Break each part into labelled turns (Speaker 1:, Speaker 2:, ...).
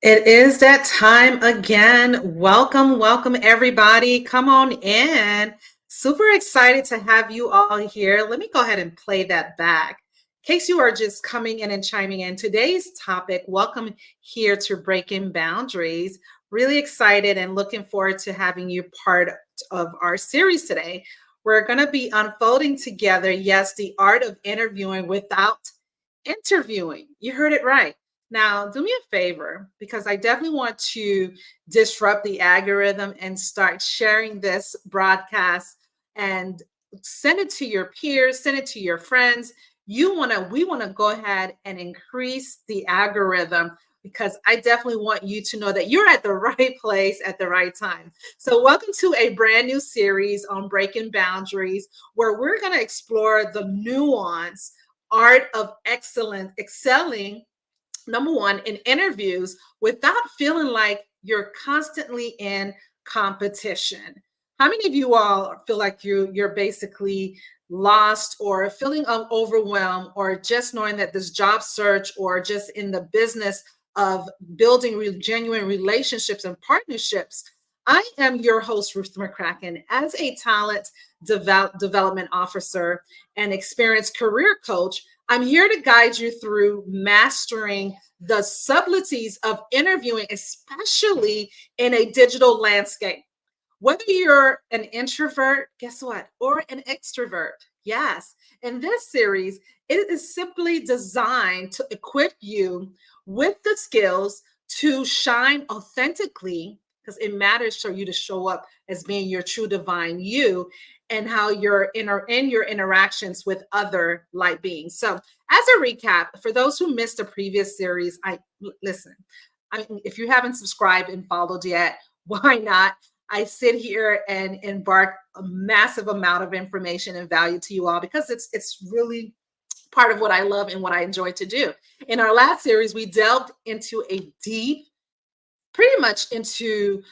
Speaker 1: It is that time again. Welcome, everybody. Come on in. Super excited to have you all here. Let me go ahead and play that back. In case you are just coming in and chiming in, today's topic, welcome here to Breaking Boundaries. Really excited and looking forward to having you part of our series today. We're going to be unfolding together, yes, the art of interviewing without interviewing. You heard it right. Now, do me a favor because I definitely want to disrupt the algorithm and start sharing this broadcast and send it to your peers, send it to your friends. We want to go ahead and increase the algorithm because I definitely want you to know that you're at the right place at the right time. So, welcome to a brand new series on breaking boundaries where we're going to explore the nuance art of excellence, excelling, number one, in interviews without feeling like you're constantly in competition. How many of you all feel like you're basically lost or feeling overwhelmed or just knowing that this job search or just in the business of building genuine relationships and partnerships? I am your host, Ruth McCracken, as a talent development officer and experienced career coach. I'm here to guide you through mastering the subtleties of interviewing, especially in a digital landscape. Whether you're an introvert, guess what? Or an extrovert. Yes. In this series, it is simply designed to equip you with the skills to shine authentically, because it matters for you to show up as being your true divine you and how you're in your interactions with other light beings. So, as a recap, for those who missed a previous series, I listen. If you haven't subscribed and followed yet, why not? I sit here and embark a massive amount of information and value to you all because it's really part of what I love and what I enjoy to do. In our last series, we delved into a deep, pretty much into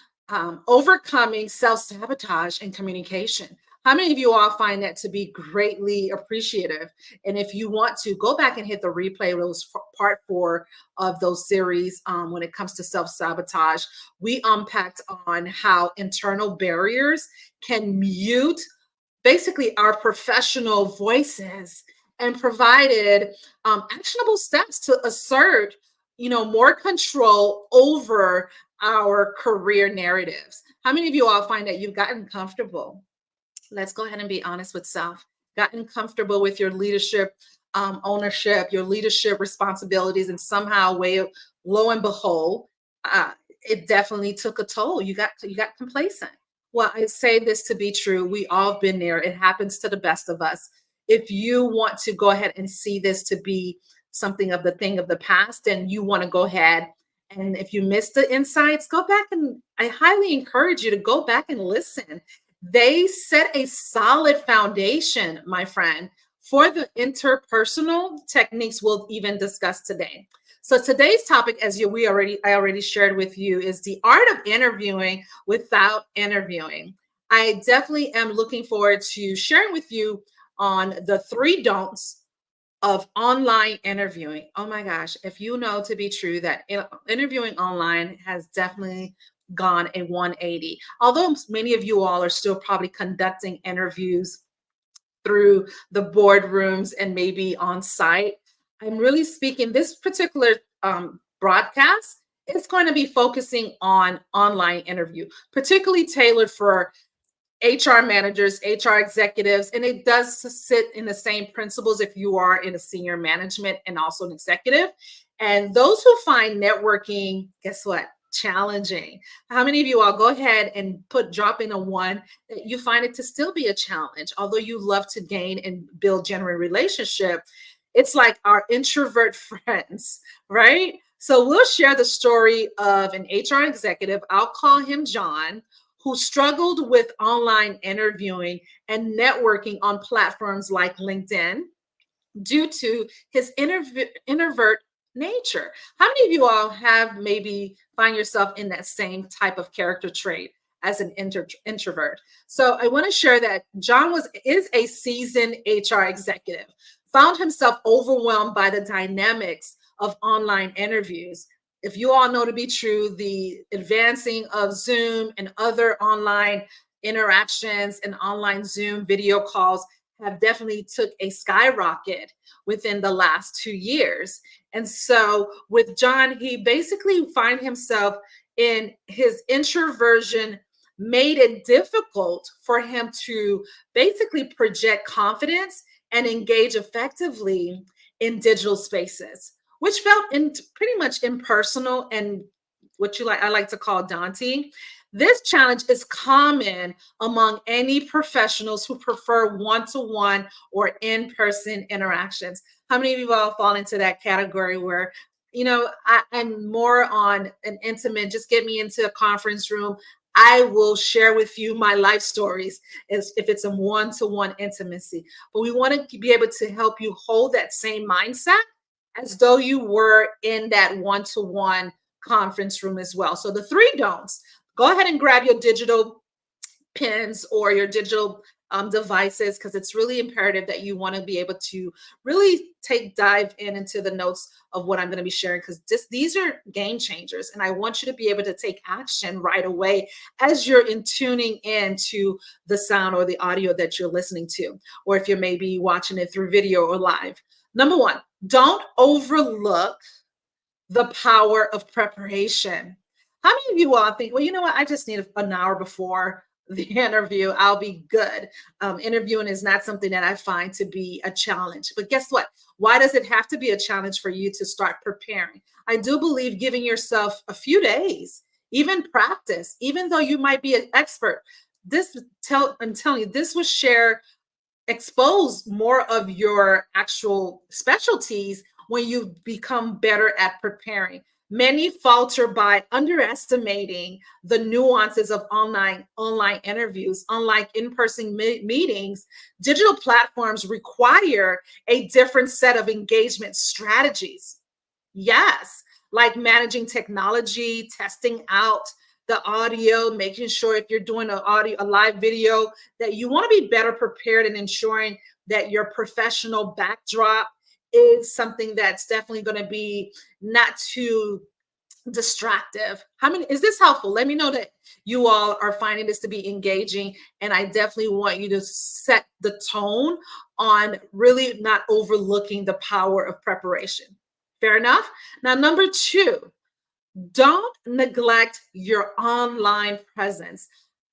Speaker 1: overcoming self sabotage and communication. How many of you all find that to be greatly appreciative? And if you want to go back and hit the replay, it was part 4 of those series when it comes to self sabotage. We unpacked on how internal barriers can mute basically our professional voices and provided actionable steps to assert more control over our career narratives. How many of you all find that you've gotten comfortable? Let's go ahead and be honest with self. Gotten comfortable with your leadership ownership, your leadership responsibilities, and somehow, lo and behold, it definitely took a toll. You got complacent. Well, I say this to be true. We all been there. It happens to the best of us. If you want to go ahead and see this to be something of the thing of the past, and you want to go ahead and if you missed the insights, go back and I highly encourage you to go back and listen. They set a solid foundation, my friend, for the interpersonal techniques we'll even discuss today. So today's topic, I already shared with you, is the art of interviewing without interviewing. I definitely am looking forward to sharing with you on the 3 don'ts of online interviewing. Oh my gosh, if you know to be true that interviewing online has definitely gone a 180. Although many of you all are still probably conducting interviews through the boardrooms and maybe on site, I'm really speaking this particular broadcast is going to be focusing on online interview, particularly tailored for HR managers, HR executives, and it does sit in the same principles if you are in a senior management and also an executive. And those who find networking, guess what? Challenging. How many of you all go ahead and drop in a 1 that you find it to still be a challenge, although you love to gain and build genuine relationship? It's like our introvert friends, right? So we'll share the story of an HR executive. I'll call him John, who struggled with online interviewing and networking on platforms like LinkedIn due to his introvert nature. How many of you all have maybe find yourself in that same type of character trait as an introvert? So I want to share that John is a seasoned HR executive, found himself overwhelmed by the dynamics of online interviews. if you all know to be true, the advancing of Zoom and other online interactions and online Zoom video calls have definitely took a skyrocket within the last 2 years. And so with John, he basically find himself in his introversion made it difficult for him to basically project confidence and engage effectively in digital spaces, which felt pretty much impersonal and what I like to call daunting. This challenge is common among any professionals who prefer one-to-one or in-person interactions. How many of you all fall into that category where, I'm more on an intimate, just get me into a conference room. I will share with you my life stories as if it's a one-to-one intimacy. But we want to be able to help you hold that same mindset as though you were in that one-to-one conference room as well. So the three don'ts. Go ahead and grab your digital pins or your digital devices, because it's really imperative that you want to be able to really dive into the notes of what I'm going to be sharing, because these are game changers, and I want you to be able to take action right away as you're tuning in to the sound or the audio that you're listening to, or if you're maybe watching it through video or live. Number one, don't overlook the power of preparation. How many of you all think, well, you know what? I just need an hour before the interview. I'll be good. Interviewing is not something that I find to be a challenge. But guess what? Why does it have to be a challenge for you to start preparing? I do believe giving yourself a few days, even practice, even though you might be an expert. I'm telling you, this will expose more of your actual specialties when you become better at preparing. Many falter by underestimating the nuances of online interviews. Unlike in-person meetings, digital platforms require a different set of engagement strategies. Yes, like managing technology, testing out the audio, making sure if you're doing a live video, that you want to be better prepared and ensuring that your professional backdrop is something that's definitely going to be not too distractive. How many is this helpful? Let me know that you all are finding this to be engaging, and I definitely want you to set the tone on really not overlooking the power of preparation. Fair enough? Now, number two, don't neglect your online presence.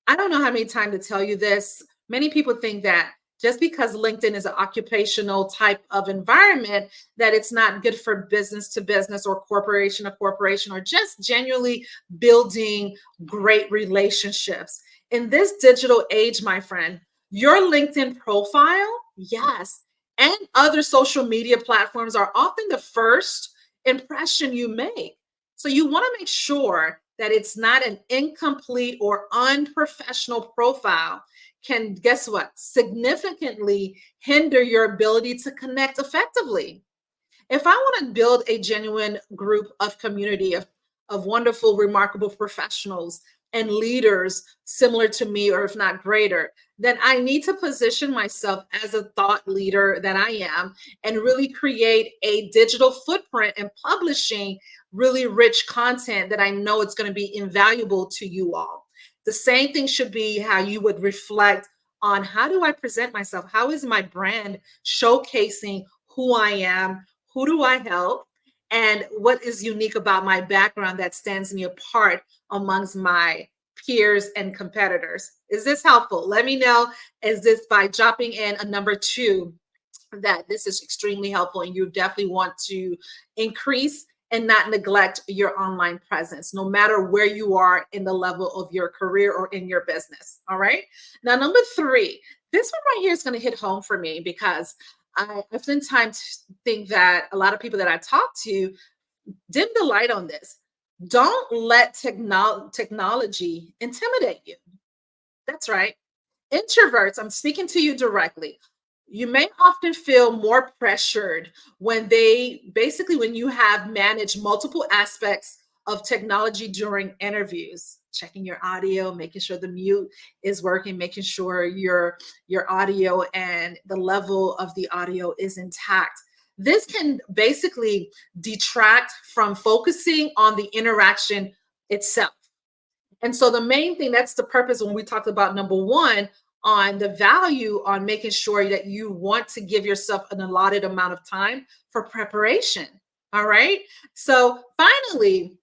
Speaker 1: I don't know how many times to tell you this. Many people think that just because LinkedIn is an occupational type of environment, that it's not good for business to business or corporation to corporation, or just genuinely building great relationships. In this digital age, my friend, your LinkedIn profile, yes, and other social media platforms are often the first impression you make. So you want to make sure that it's not an incomplete or unprofessional profile. Can, guess what, significantly hinder your ability to connect effectively. If I want to build a genuine group of community of wonderful, remarkable professionals and leaders similar to me, or if not greater, then I need to position myself as a thought leader that I am, and really create a digital footprint and publishing really rich content that I know it's going to be invaluable to you all. The same thing should be how you would reflect on, how do I present myself? How is my brand showcasing who I am? Who do I help? And what is unique about my background that stands me apart amongst my peers and competitors? Is this helpful? Let me know. Is this by dropping in a number two, that this is extremely helpful, and you definitely want to increase and not neglect your online presence, no matter where you are in the level of your career or in your business. All right. Now, number three, this one right here is going to hit home for me, because I oftentimes think that a lot of people that I talk to dim the light on this. Don't let technology intimidate you. That's right. Introverts, I'm speaking to you directly. You may often feel more pressured when you have managed multiple aspects of technology during interviews, checking your audio, making sure the mute is working, making sure your audio and the level of the audio is intact. this can basically detract from focusing on the interaction itself. And so the main thing, that's the purpose when we talked about number one, on the value on making sure that you want to give yourself an allotted amount of time for preparation. All right. So finally,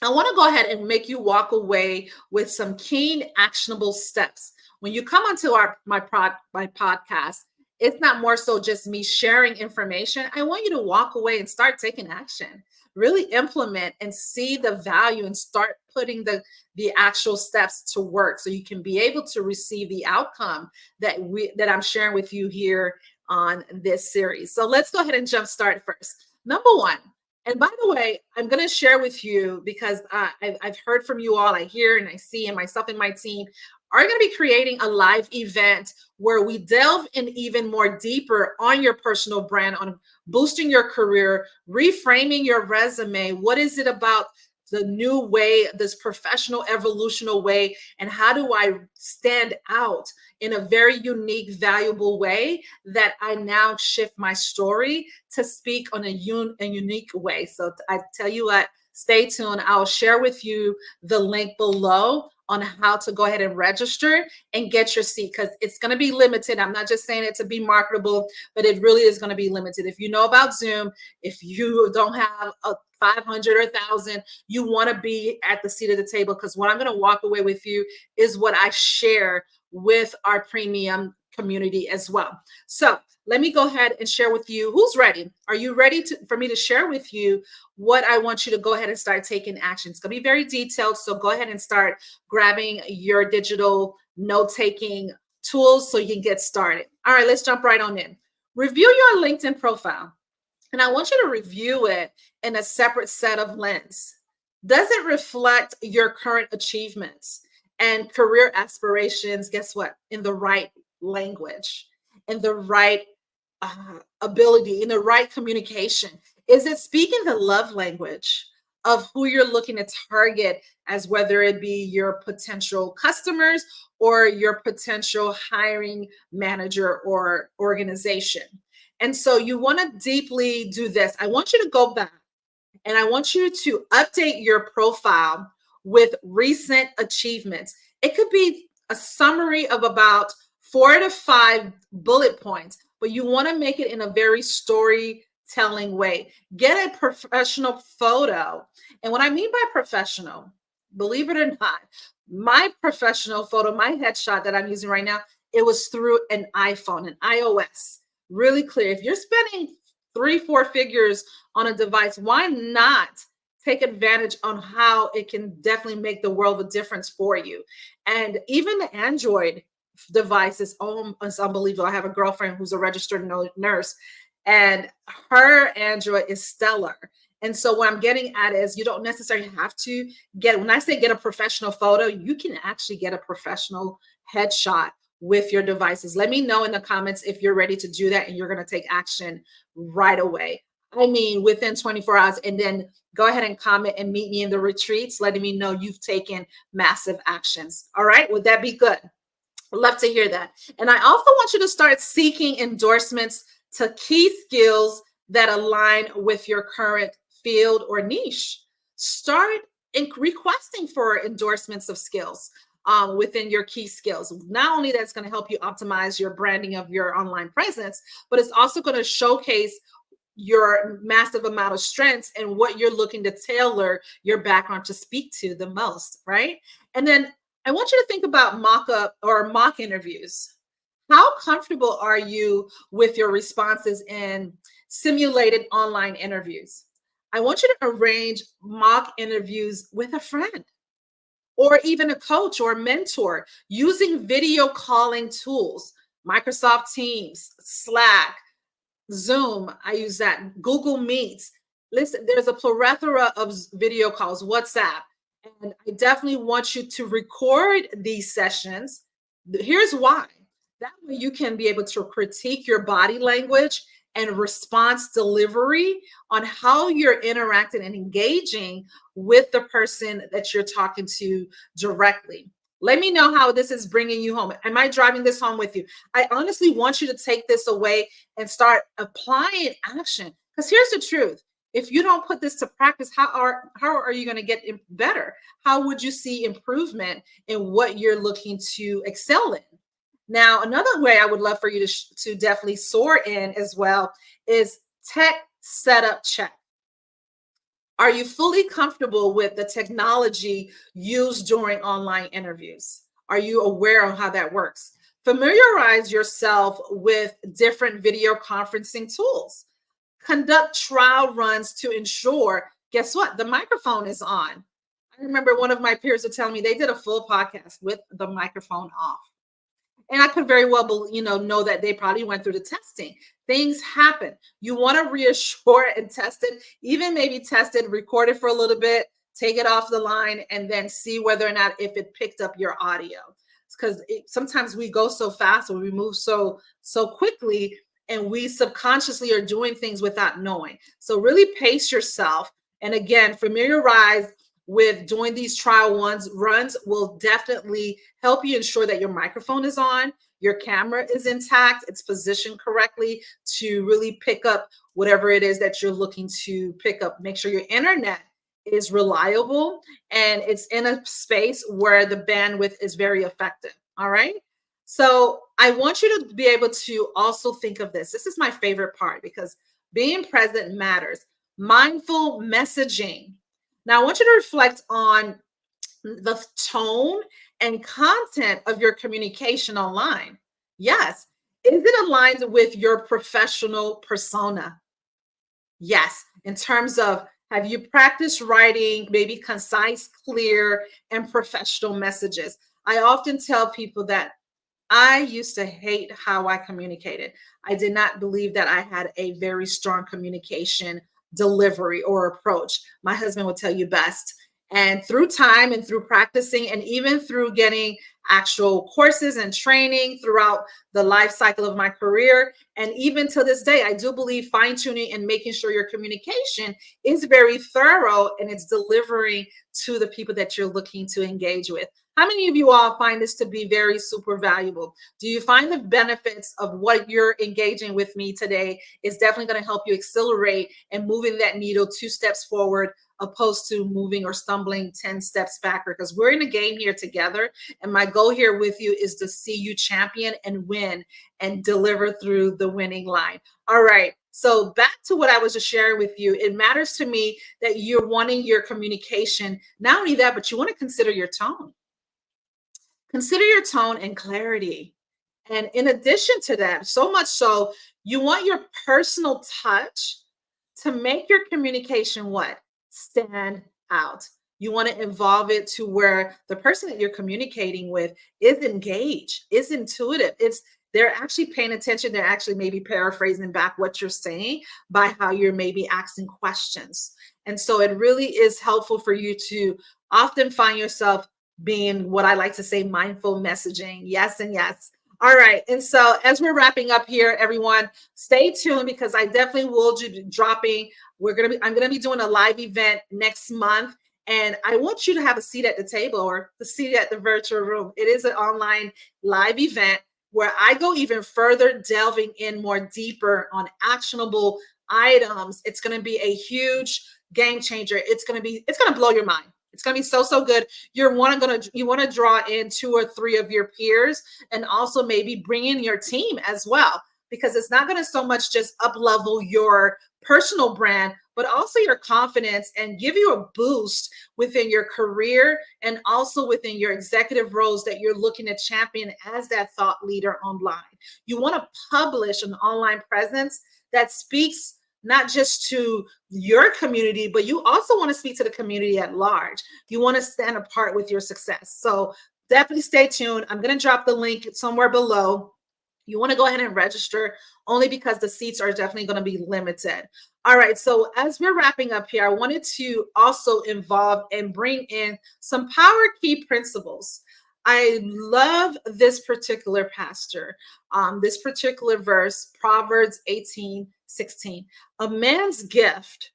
Speaker 1: I want to go ahead and make you walk away with some keen, actionable steps. When you come onto my podcast, it's not more so just me sharing information. I want you to walk away and start taking action. Really implement and see the value and start putting the actual steps to work so you can be able to receive the outcome that I'm sharing with you here on this series. So let's go ahead and jump start first. Number one, and by the way, I'm going to share with you because I've heard from you all. I hear and I see, and myself and my team are going to be creating a live event where we delve in even more deeper on your personal brand, on boosting your career, reframing your resume. What is it about the new way, this professional evolutional way, and how do I stand out in a very unique, valuable way that I now shift my story to speak on a unique way. So I tell you what, stay tuned. I'll share with you the link below on how to go ahead and register and get your seat, because it's going to be limited. I'm not just saying it to be marketable, but it really is going to be limited. If you know about Zoom, if you don't have a 500 or 1,000, you want to be at the seat of the table, because what I'm going to walk away with you is what I share with our premium community as well. So let me go ahead and share with you. Who's ready? Are you ready for me to share with you what I want you to go ahead and start taking action? It's going to be very detailed. So go ahead and start grabbing your digital note-taking tools so you can get started. All right, let's jump right on in. Review your LinkedIn profile. And I want you to review it in a separate set of lens. Does it reflect your current achievements and career aspirations? Guess what? In the right language, in the right ability, in the right communication? Is it speaking the love language of who you're looking to target, as whether it be your potential customers or your potential hiring manager or organization? And so you want to deeply do this. I want you to go back and I want you to update your profile with recent achievements. It could be a summary of about 4 to 5 bullet points, but you want to make it in a very storytelling way. Get a professional photo. And what I mean by professional, believe it or not, my professional photo, my headshot that I'm using right now, it was through an iPhone, an iOS. Really clear. If you're spending 3-4 figures on a device, why not take advantage on how it can definitely make the world of difference for you? And even the Android device is unbelievable. I have a girlfriend who's a registered nurse, and her Android is stellar. And so what I'm getting at is you don't necessarily have to when I say get a professional photo, you can actually get a professional headshot with your devices. Let me know in the comments if you're ready to do that and you're going to take action right away. I mean, within 24 hours, and then go ahead and comment and meet me in the retreats, letting me know you've taken massive actions. All right. Would that be good? Love to hear that. And I also want you to start seeking endorsements to key skills that align with your current field or niche. Start requesting for endorsements of skills within your key skills. Not only that's going to help you optimize your branding of your online presence, but it's also going to showcase your massive amount of strengths and what you're looking to tailor your background to speak to the most, right? And then I want you to think about mock interviews. How comfortable are you with your responses in simulated online interviews? I want you to arrange mock interviews with a friend or even a coach or a mentor using video calling tools, Microsoft Teams, Slack, Zoom. I use that. Google Meets. Listen, there's a plethora of video calls, WhatsApp. And I definitely want you to record these sessions. Here's why. That way you can be able to critique your body language and response delivery on how you're interacting and engaging with the person that you're talking to directly. Let me know how this is bringing you home. Am I driving this home with you? I honestly want you to take this away and start applying action. Because here's the truth. If you don't put this to practice, how are you going to get better? How would you see improvement in what you're looking to excel in? Now, another way I would love for you to definitely soar in as well is tech setup check. Are you fully comfortable with the technology used during online interviews? Are you aware of how that works? Familiarize yourself with different video conferencing tools. Conduct trial runs to ensure, guess what? The microphone is on. I remember one of my peers would tell me they did a full podcast with the microphone off. And I could very well, know that they probably went through the testing. Things happen. You want to reassure and test it, even maybe test it, record it for a little bit, take it off the line, and then see whether or not if it picked up your audio. Because sometimes we go so fast or we move so quickly, and we subconsciously are doing things without knowing. So really pace yourself. And again, familiarize with doing these trial runs will definitely help you ensure that your microphone is on, your camera is intact, it's positioned correctly to really pick up whatever it is that you're looking to pick up. Make sure your internet is reliable and it's in a space where the bandwidth is very effective. All right. So I want you to be able to also think of this. This is my favorite part because being present matters. Mindful messaging. Now, I want you to reflect on the tone and content of your communication online. Yes. Is it aligned with your professional persona? Yes. In terms of, have you practiced writing maybe concise, clear, and professional messages? I often tell people that I used to hate how I communicated. I did not believe that I had a very strong communication delivery or approach. My husband would tell you best. And through time and through practicing, and even through getting actual courses and training throughout the life cycle of my career, and even to this day, I do believe fine tuning and making sure your communication is very thorough and it's delivering to the people that you're looking to engage with. How many of you all find this to be very super valuable? Do you find the benefits of what you're engaging with me today is definitely going to help you accelerate and moving that needle 2 steps forward, opposed to moving or stumbling 10 steps backward? Because we're in a game here together. And my goal here with you is to see you champion and win and deliver through the winning line. All right. So back to what I was just sharing with you. It matters to me that you're wanting your communication. Not only that, but you want to consider your tone. Consider your tone and clarity. And in addition to that, so much so, you want your personal touch to make your communication what? Stand out. You want to involve it to where the person that you're communicating with is engaged, is intuitive. They're actually paying attention. They're actually maybe paraphrasing back what you're saying by how you're maybe asking questions. And so it really is helpful for you to often find yourself being what I like to say, mindful messaging. Yes, and yes. All right. And so as we're wrapping up here, everyone, stay tuned because I definitely will be dropping. I'm going to be doing a live event next month. And I want you to have a seat at the table or the seat at the virtual room. It is an online live event where I go even further, delving in more deeper on actionable items. It's going to be a huge game changer. It's going to blow your mind. It's going to be so good. You want to draw in 2 or 3 of your peers and also maybe bring in your team as well, because it's not going to so much just up level your personal brand, but also your confidence and give you a boost within your career and also within your executive roles that you're looking to champion as that thought leader online. You want to publish an online presence that speaks not just to your community, but you also want to speak to the community at large. You want to stand apart with your success. So definitely stay tuned. I'm going to drop the link somewhere below. You want to go ahead and register only because the seats are definitely going to be limited. All right. So as we're wrapping up here, I wanted to also involve and bring in some power key principles. I love this particular pastor, this particular verse, Proverbs 18:16. A man's gift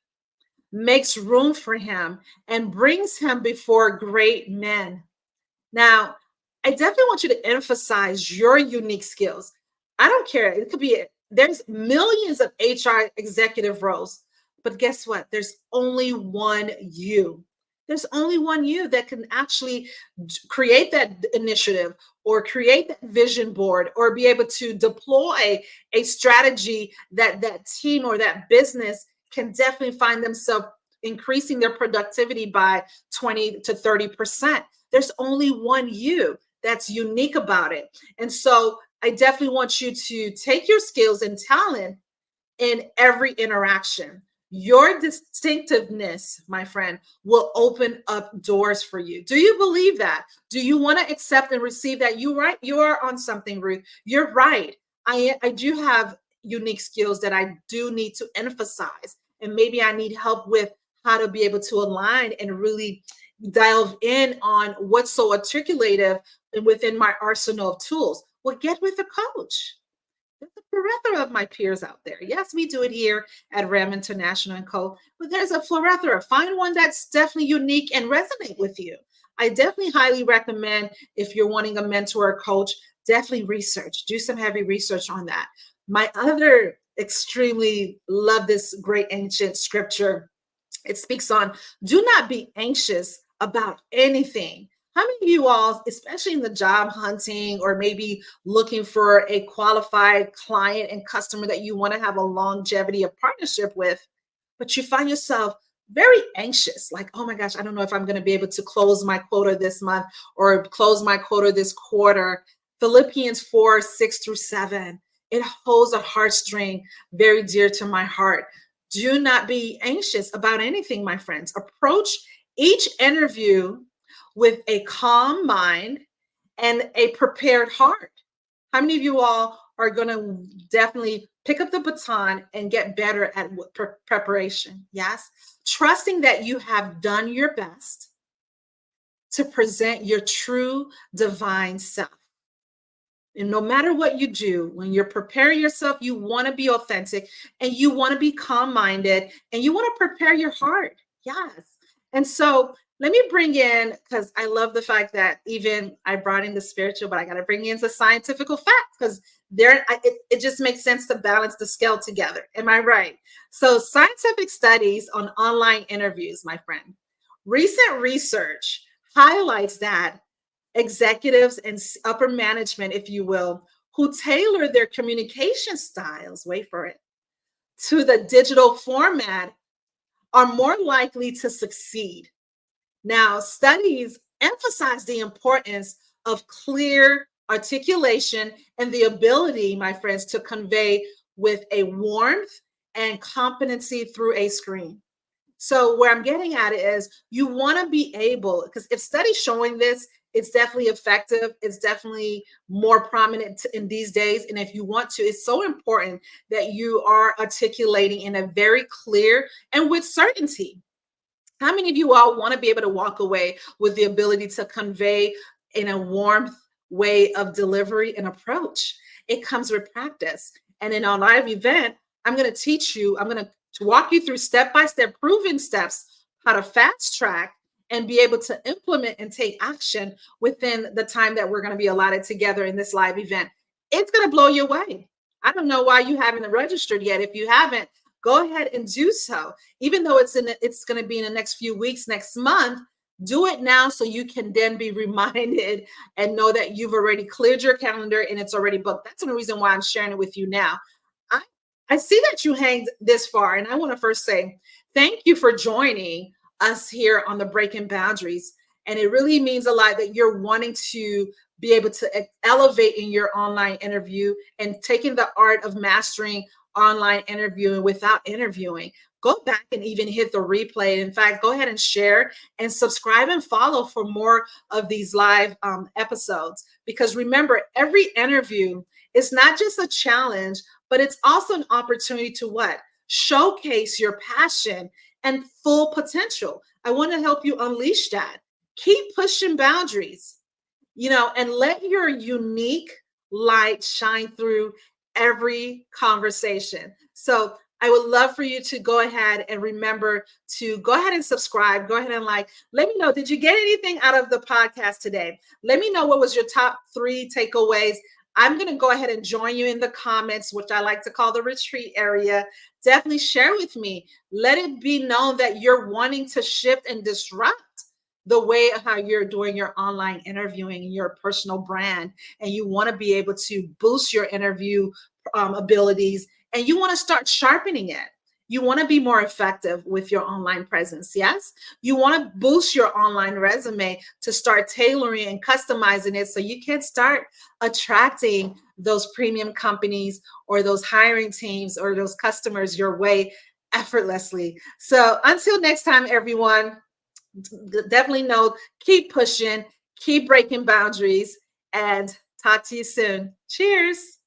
Speaker 1: makes room for him and brings him before great men. Now, I definitely want you to emphasize your unique skills. I don't care. It could be, there's millions of HR executive roles, but guess what? There's only one you. There's only one you that can actually create that initiative or create that vision board or be able to deploy a strategy that that team or that business can definitely find themselves increasing their productivity by 20 to 30%. There's only one you that's unique about it. And so I definitely want you to take your skills and talent in every interaction. Your distinctiveness, my friend, will open up doors for you. Do you believe that? Do you want to accept and receive that? You right, you are on something, Ruth. You're right. I do have unique skills that I do need to emphasize, and maybe I need help with how to be able to align and really delve in on what's so articulative within my arsenal of tools. Well, get with a coach. There's a plethora of my peers out there. Yes, we do it here at Ram International and Co. But there's a plethora. Find one that's definitely unique and resonate with you. I definitely highly recommend if you're wanting a mentor or coach, definitely research. Do some heavy research on that. My other extremely love this great ancient scripture. It speaks on do not be anxious about anything. How many of you all, especially in the job hunting or maybe looking for a qualified client and customer that you want to have a longevity of partnership with, but you find yourself very anxious, like, oh my gosh, I don't know if I'm going to be able to close my quota this month or close my quota this quarter. Philippians 4, 6 through 7. It holds a heartstring very dear to my heart. Do not be anxious about anything, my friends. Approach each interview with a calm mind and a prepared heart. How many of you all are going to definitely pick up the baton and get better at preparation? Yes. Trusting that you have done your best to present your true divine self. And no matter what you do, when you're preparing yourself, you want to be authentic and you want to be calm minded and you want to prepare your heart. Yes. And so let me bring in, because I love the fact that even I brought in the spiritual, but I got to bring in the scientific fact because it just makes sense to balance the scale together. Am I right? So scientific studies on online interviews, my friend, recent research highlights that executives and upper management, if you will, who tailor their communication styles, wait for it, to the digital format are more likely to succeed. Now, studies emphasize the importance of clear articulation and the ability, my friends, to convey with a warmth and competency through a screen. So where I'm getting at it is you want to be able, because if studies showing this, it's definitely effective. It's definitely more prominent in these days. And if you want to, it's so important that you are articulating in a very clear and with certainty. How many of you all want to be able to walk away with the ability to convey in a warm way of delivery and approach? It comes with practice. And in our live event, I'm going to teach you, I'm going to walk you through step-by-step proven steps, how to fast track and be able to implement and take action within the time that we're going to be allotted together in this live event. It's going to blow you away. I don't know why you haven't registered yet. If you haven't, go ahead and do so. Even though it's going to be in the next few weeks, next month, do it now so you can then be reminded and know that you've already cleared your calendar and it's already booked. That's the reason why I'm sharing it with you now. I see that you hanged this far, and I want to first say thank you for joining us here on the Breaking Boundaries. And it really means a lot that you're wanting to be able to elevate in your online interview and taking the art of mastering online interviewing without interviewing. Go back and even hit the replay. In fact, go ahead and share and subscribe and follow for more of these live episodes. Because remember, every interview is not just a challenge, but it's also an opportunity to what? Showcase your passion and full potential. I want to help you unleash that. Keep pushing boundaries, and let your unique light shine through every conversation. So I would love for you to go ahead and remember to go ahead and subscribe. Go ahead and like. Let me know, did you get anything out of the podcast today? Let me know what was your top 3 takeaways. I'm going to go ahead and join you in the comments, which I like to call the retreat area. Definitely share with me. Let it be known that you're wanting to shift and disrupt the way how you're doing your online interviewing, your personal brand, and you want to be able to boost your interview abilities, and you want to start sharpening it. You want to be more effective with your online presence. Yes. You want to boost your online resume to start tailoring and customizing it so you can start attracting those premium companies or those hiring teams or those customers your way effortlessly. So until next time, everyone, definitely know, keep pushing, keep breaking boundaries, and talk to you soon. Cheers.